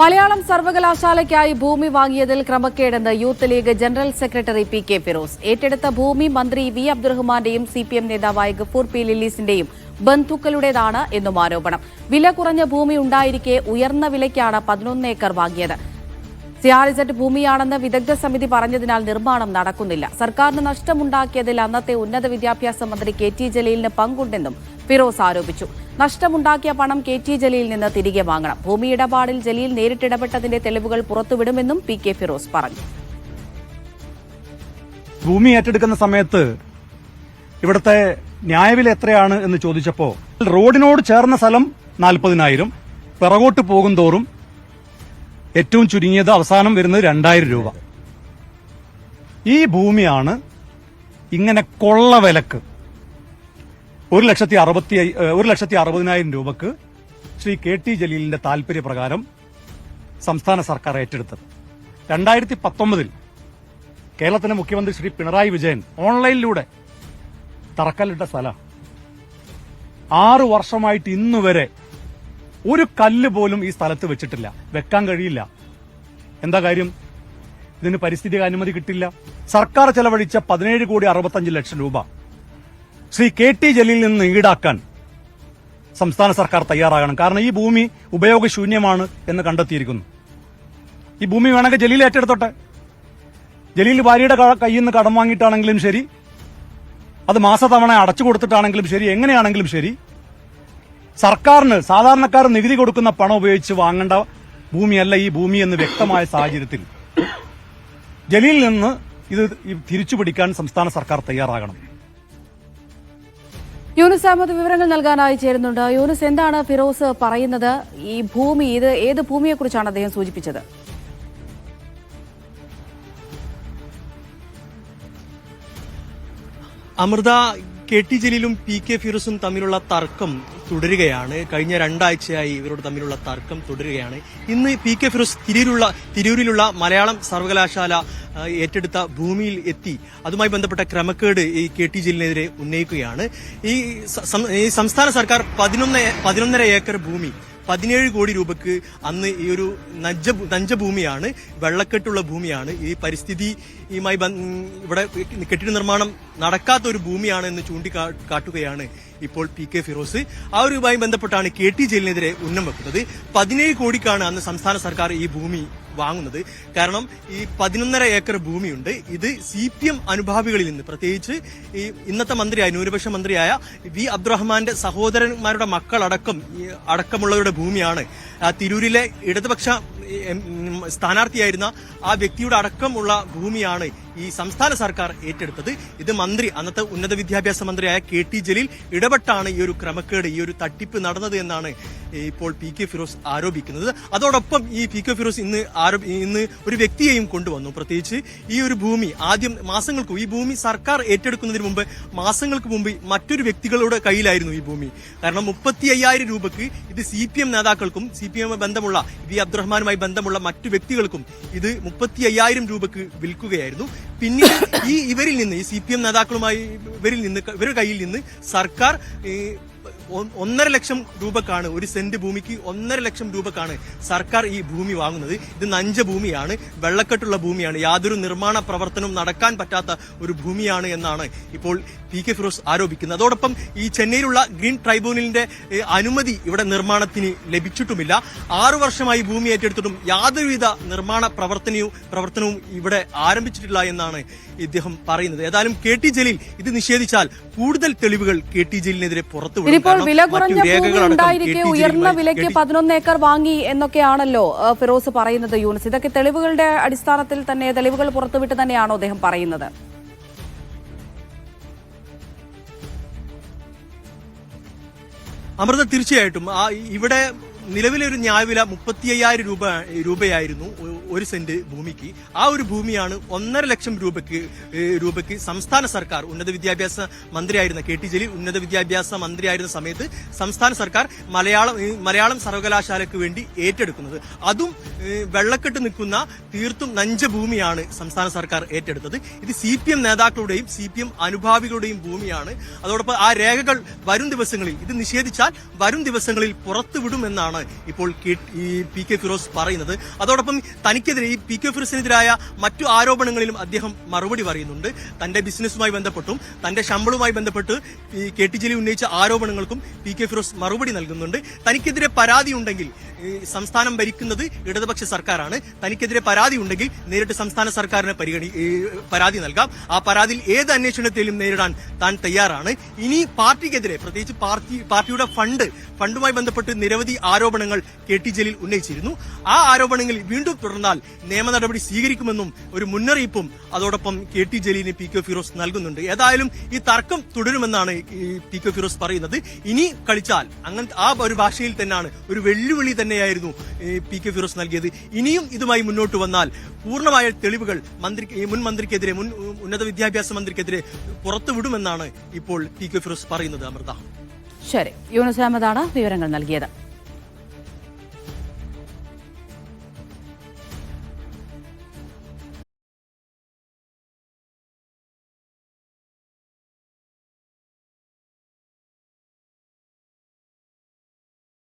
മലയാളം സർവകലാശാലയ്ക്കായി ഭൂമി വാങ്ങിയതിൽ ക്രമക്കേടെന്ന് youth league general secretary P K Firoz. ഏറ്റെടുത്ത ഭൂമി മന്ത്രി വി അബ്ദുറഹ്മാന്റെയും സിപിഎം നേതാവായ ഗഫൂർ പി ലില്ലീസിന്റെയും ബന്ധുക്കളുടേതാണ് എന്നും ആരോപണം. വില കുറഞ്ഞ ഭൂമി ഉണ്ടായിരിക്കെ ഉയർന്ന വിലയ്ക്കാണ് 11 ഏക്കർ വാങ്ങിയത്. സിആർഇസെഡ് ഭൂമിയാണെന്ന് വിദഗ്ധ സമിതി പറഞ്ഞതിനാൽ നിർമ്മാണം നടക്കുന്നില്ല. സർക്കാരിന് നഷ്ടമുണ്ടാക്കിയതിൽ അന്നത്തെ ഉന്നത വിദ്യാഭ്യാസ മന്ത്രി കെ ടി ജലീലിന് പങ്കുണ്ടെന്നും ഫിറോസ് ആരോപിച്ചു. നഷ്ടമുണ്ടാക്കിയ പണം കെ ടി ജലീലിൽ നിന്ന് തിരികെ വാങ്ങണം. ഭൂമി ഇടപാടിൽ ജലീൽ നേരിട്ടിടപെട്ടതിന്റെ തെളിവുകൾ പുറത്തുവിടുമെന്നും പി കെ ഫിറോസ് പറഞ്ഞു. ഭൂമി ഏറ്റെടുക്കുന്ന സമയത്ത് ഇവിടുത്തെ ന്യായവില എത്രയാണ് എന്ന് ചോദിച്ചപ്പോൾ റോഡിനോട് ചേർന്ന സ്ഥലം 40,000, പിറകോട്ട് പോകും തോറും ഏറ്റവും ചുരുങ്ങിയത് അവസാനം വരുന്നത് 2,000 രൂപ. ഈ ഭൂമിയാണ് ഇങ്ങനെ കൊള്ള വിലക്ക് 1,60,000 രൂപക്ക് ശ്രീ കെ ടി ജലീലിന്റെ താൽപര്യപ്രകാരം സംസ്ഥാന സർക്കാർ ഏറ്റെടുത്തത്. 2019 കേരളത്തിന്റെ മുഖ്യമന്ത്രി ശ്രീ പിണറായി വിജയൻ ഓൺലൈനിലൂടെ തറക്കല്ലിട്ട സ്ഥലം 6 വർഷമായിട്ട് ഇന്നുവരെ ഒരു കല്ല് പോലും ഈ സ്ഥലത്ത് വെച്ചിട്ടില്ല, വെക്കാൻ കഴിയില്ല. എന്താ കാര്യം? ഇതിന് പരിസ്ഥിതി അനുമതി കിട്ടില്ല. സർക്കാർ ചെലവഴിച്ച 17,65,00,000 രൂപ ശ്രീ കെ ടി ജലീലിൽ നിന്ന് ഈടാക്കാൻ സംസ്ഥാന സർക്കാർ തയ്യാറാകണം. കാരണം ഈ ഭൂമി ഉപയോഗശൂന്യമാണ് എന്ന് കണ്ടെത്തിയിരിക്കുന്നു. ഈ ഭൂമി വേണമെങ്കിൽ ജലീൽ ഏറ്റെടുത്തോട്ടെ. ജലീൽ ഭാര്യയുടെ കയ്യിൽ നിന്ന് കടം വാങ്ങിയിട്ടാണെങ്കിലും ശരി, അത് മാസത്തവണ അടച്ചു കൊടുത്തിട്ടാണെങ്കിലും ശരി, എങ്ങനെയാണെങ്കിലും ശരി, സർക്കാരിന് സാധാരണക്കാർ നികുതി കൊടുക്കുന്ന പണം ഉപയോഗിച്ച് വാങ്ങേണ്ട ഭൂമിയല്ല ഈ ഭൂമി എന്ന് വ്യക്തമായ സാഹചര്യത്തിൽ ജലീലിൽ നിന്ന് ഇത് തിരിച്ചുപിടിക്കാൻ സംസ്ഥാന സർക്കാർ തയ്യാറാകണം. യൂനുസ് അഹമ്മദ് വിവരങ്ങൾ നൽകാനായി ചേരുന്നുണ്ട്. യൂനുസ്, എന്താണ് ഫിറോസ് പറയുന്നത്? ഈ ഭൂമി ഇത് ഏത് ഭൂമിയെക്കുറിച്ചാണ് അദ്ദേഹം സൂചിപ്പിച്ചത്? അമൃത, കെ ടി ജലീലും പി കെ ഫിറോസും തമ്മിലുള്ള തർക്കം തുടരുകയാണ്. കഴിഞ്ഞ 2 ആഴ്ചയായി ഇവരോട് തമ്മിലുള്ള തർക്കം തുടരുകയാണ്. ഇന്ന് പി കെ ഫിറോസ് തിരൂരിലുള്ള മലയാളം സർവകലാശാല ഏറ്റെടുത്ത ഭൂമിയിൽ എത്തി അതുമായി ബന്ധപ്പെട്ട ക്രമക്കേട് ഈ കെ ടി ജലീലിനെതിരെ ഉന്നയിക്കുകയാണ്. ഈ സംസ്ഥാന സർക്കാർ 11.5 ഏക്കർ ഭൂമി 17 കോടി രൂപക്ക് അന്ന് ഈ ഒരു നഞ്ചഭൂമിയാണ്, വെള്ളക്കെട്ടുള്ള ഭൂമിയാണ്, ഈ പരിസ്ഥിതിയുമായി ഇവിടെ കെട്ടിട നിർമ്മാണം നടക്കാത്ത ഒരു ഭൂമിയാണ് എന്ന് ചൂണ്ടിക്കാട്ടുകയാണ് ഇപ്പോൾ പി കെ ഫിറോസ്. ആ ഒരുമായി ബന്ധപ്പെട്ടാണ് കെ ടി ജലീലിനെതിരെ ഉന്നം വെക്കുന്നത്. 17 കോടിക്കാണ് അന്ന് സംസ്ഥാന സർക്കാർ ഈ ഭൂമി വാങ്ങുന്നത്. കാരണം ഈ 11.5 ഏക്കർ ഭൂമിയുണ്ട്. ഇത് സിപിഎം അനുഭാവികളിൽ നിന്ന്, പ്രത്യേകിച്ച് ഈ ഇന്നത്തെ മന്ത്രിയായ ന്യൂനപക്ഷ മന്ത്രിയായ വി അബ്ദുറഹ്മാന്റെ സഹോദരന്മാരുടെ അടക്കമുള്ളവരുടെ ഭൂമിയാണ്. തിരൂരിലെ ഇടതുപക്ഷ സ്ഥാനാർത്ഥിയായിരുന്ന ആ വ്യക്തിയുടെ അടക്കമുള്ള ഭൂമിയാണ് ഈ സംസ്ഥാന സർക്കാർ ഏറ്റെടുത്തത്. ഇത് അന്നത്തെ ഉന്നത വിദ്യാഭ്യാസ മന്ത്രിയായ കെ ടി ജലീൽ ഇടപെട്ടാണ് ഈ ഒരു ക്രമക്കേട്, ഈ ഒരു തട്ടിപ്പ് നടന്നത് എന്നാണ് ഇപ്പോൾ പി കെ ഫിറോസ് ആരോപിക്കുന്നത്. അതോടൊപ്പം ഈ പി കെ ഫിറോസ് ഇന്ന് ഒരു വ്യക്തിയെയും കൊണ്ടുവന്നു. പ്രത്യേകിച്ച് ഈ ഒരു ഭൂമി ഈ ഭൂമി സർക്കാർ ഏറ്റെടുക്കുന്നതിന് മുമ്പ് മാസങ്ങൾക്ക് മുമ്പ് മറ്റൊരു വ്യക്തികളുടെ കയ്യിലായിരുന്നു ഈ ഭൂമി. കാരണം 35,000 രൂപക്ക് ഇത് സിപിഎം നേതാക്കൾക്കും സിപിഎം ബന്ധമുള്ള വി അബ്ദുറഹ്മാനുമായി ബന്ധമുള്ള മറ്റു വ്യക്തികൾക്കും ഇത് 35,000 രൂപക്ക് വിൽക്കുകയായിരുന്നു. പിന്നീട് ഇവരിൽ നിന്ന്, ഈ സിപിഎം നേതാക്കളുമായി ഇവരുടെ കയ്യിൽ നിന്ന് സർക്കാർ 1.5 ലക്ഷം രൂപക്കാണ്, ഒരു സെന്റ് ഭൂമിക്ക് 1.5 ലക്ഷം രൂപക്കാണ് സർക്കാർ ഈ ഭൂമി വാങ്ങുന്നത്. ഇത് നഞ്ചഭൂമിയാണ്, വെള്ളക്കെട്ടുള്ള ഭൂമിയാണ്, യാതൊരു നിർമ്മാണ പ്രവർത്തനവും നടക്കാൻ പറ്റാത്ത ഒരു ഭൂമിയാണ് എന്നാണ് ഇപ്പോൾ പി കെ ഫിറോസ് ആരോപിക്കുന്നത്. അതോടൊപ്പം ഈ ചെന്നൈയിലുള്ള ഗ്രീൻ ട്രൈബ്യൂണലിന്റെ അനുമതി ഇവിടെ നിർമ്മാണത്തിന് ലഭിച്ചിട്ടുമില്ല. 6 വർഷമായി ഭൂമി ഏറ്റെടുത്തിട്ടും യാതൊരുവിധ നിർമ്മാണ പ്രവർത്തനവും ഇവിടെ ആരംഭിച്ചിട്ടില്ല എന്നാണ് ഇദ്ദേഹം പറയുന്നത്. ഏതായാലും കെ ടി ജലീൽ ഇത് നിഷേധിച്ചാൽ കൂടുതൽ തെളിവുകൾ കെ ടി ജലീലിനെതിരെ പുറത്തുവിടും. വില കുറഞ്ഞ ഭൂമി ഉണ്ടായിരിക്കെ ഉയർന്ന വിലയ്ക്ക് 11 ഏക്കർ വാങ്ങി എന്നൊക്കെയാണല്ലോ ഫിറോസ് പറയുന്നത്. യൂനുസ്, ഇതൊക്കെ തെളിവുകളുടെ അടിസ്ഥാനത്തിൽ തന്നെ, തെളിവുകൾ പുറത്തുവിട്ട് തന്നെയാണോ അദ്ദേഹം പറയുന്നത്? അമൃത, തീർച്ചയായിട്ടും ഇവിടെ നിലവിലെ ഒരു ന്യായവില 35,000 രൂപയായിരുന്നു 1 സെന്റ് ഭൂമിക്ക് ആ ഒരു ഭൂമിയാണ് 1.5 ലക്ഷം രൂപയ്ക്ക് സംസ്ഥാന സർക്കാർ ഉന്നത വിദ്യാഭ്യാസ മന്ത്രിയായിരുന്ന KT ജലീൽ ഉന്നത വിദ്യാഭ്യാസ മന്ത്രിയായിരുന്ന സമയത്ത് സംസ്ഥാന സർക്കാർ മലയാളം സർവകലാശാലയ്ക്ക് വേണ്ടി ഏറ്റെടുക്കുന്നത്. അതും വെള്ളക്കെട്ട് നിൽക്കുന്ന തീർത്തും നഞ്ച ഭൂമിയാണ് സംസ്ഥാന സർക്കാർ ഏറ്റെടുത്തത്. ഇത് CPM നേതാക്കളുടെയും CPM അനുഭാവികളുടെയും ഭൂമിയാണ്. അതോടൊപ്പം ആ രേഖകൾ വരും ദിവസങ്ങളിൽ ഇത് നിഷേധിച്ചാൽ വരും ദിവസങ്ങളിൽ പുറത്തുവിടുമെന്നാണ് ഇപ്പോൾ PK ഫിറോസ് പറയുന്നത്. അതോടൊപ്പം തനിക്കെതിരെ ഈ PK ഫിറോസിനെതിരായ മറ്റു ആരോപണങ്ങളിലും അദ്ദേഹം മറുപടി പറയുന്നുണ്ട്. തന്റെ ബിസിനസ്സുമായി ബന്ധപ്പെട്ടും തന്റെ ശമ്പളവുമായി ബന്ധപ്പെട്ട് ഈ KT ജലീൽ ഉന്നയിച്ച ആരോപണങ്ങൾക്കും PK ഫിറോസ് മറുപടി നൽകുന്നുണ്ട്. തനിക്കെതിരെ പരാതി ഉണ്ടെങ്കിൽ സംസ്ഥാനം ഭരിക്കുന്നത് ഇടതുപക്ഷ സർക്കാരാണ്. തനിക്കെതിരെ പരാതി ഉണ്ടെങ്കിൽ നേരിട്ട് സംസ്ഥാന സർക്കാരിന് പരാതി നൽകാം. ആ പരാതിയിൽ ഏത് അന്വേഷണത്തെയും നേരിടാൻ താൻ തയ്യാറാണ്. ഇനി പാർട്ടിക്കെതിരെ പ്രത്യേകിച്ച് പാർട്ടിയുടെ ഫണ്ടുമായി ബന്ധപ്പെട്ട് നിരവധി ആരോപണങ്ങൾ KT ജലീൽ ഉന്നയിച്ചിരുന്നു. ആ ആരോപണങ്ങൾ വീണ്ടും തുടർന്നാൽ നിയമ നടപടി സ്വീകരിക്കുമെന്നും ഒരു മുന്നറിയിപ്പും അതോടൊപ്പം KT ജലീലിന് PK ഫിറോസ് നൽകുന്നുണ്ട്. ഏതായാലും ഈ തർക്കം തുടരുമെന്നാണ് PK ഫിറോസ് പറയുന്നത്. ഇനി കളിച്ചാൽ അങ്ങനത്തെ ആ ഒരു ഭാഷയിൽ തന്നെയാണ് ഒരു വെല്ലുവിളി തന്നെയായിരുന്നു PK ഫിറോസ് നൽകിയത്. ഇനിയും ഇതുമായി മുന്നോട്ട് വന്നാൽ പൂർണ്ണമായ തെളിവുകൾ മുൻ മന്ത്രിക്കെതിരെ മുൻ ഉന്നത വിദ്യാഭ്യാസ മന്ത്രിക്കെതിരെ പുറത്തുവിടുമെന്നാണ് ഇപ്പോൾ PK ഫിറോസ് പറയുന്നത്. അമൃത. ശരി, യൂനുസ് അഹമ്മദാണ് വിവരങ്ങൾ നൽകിയത്.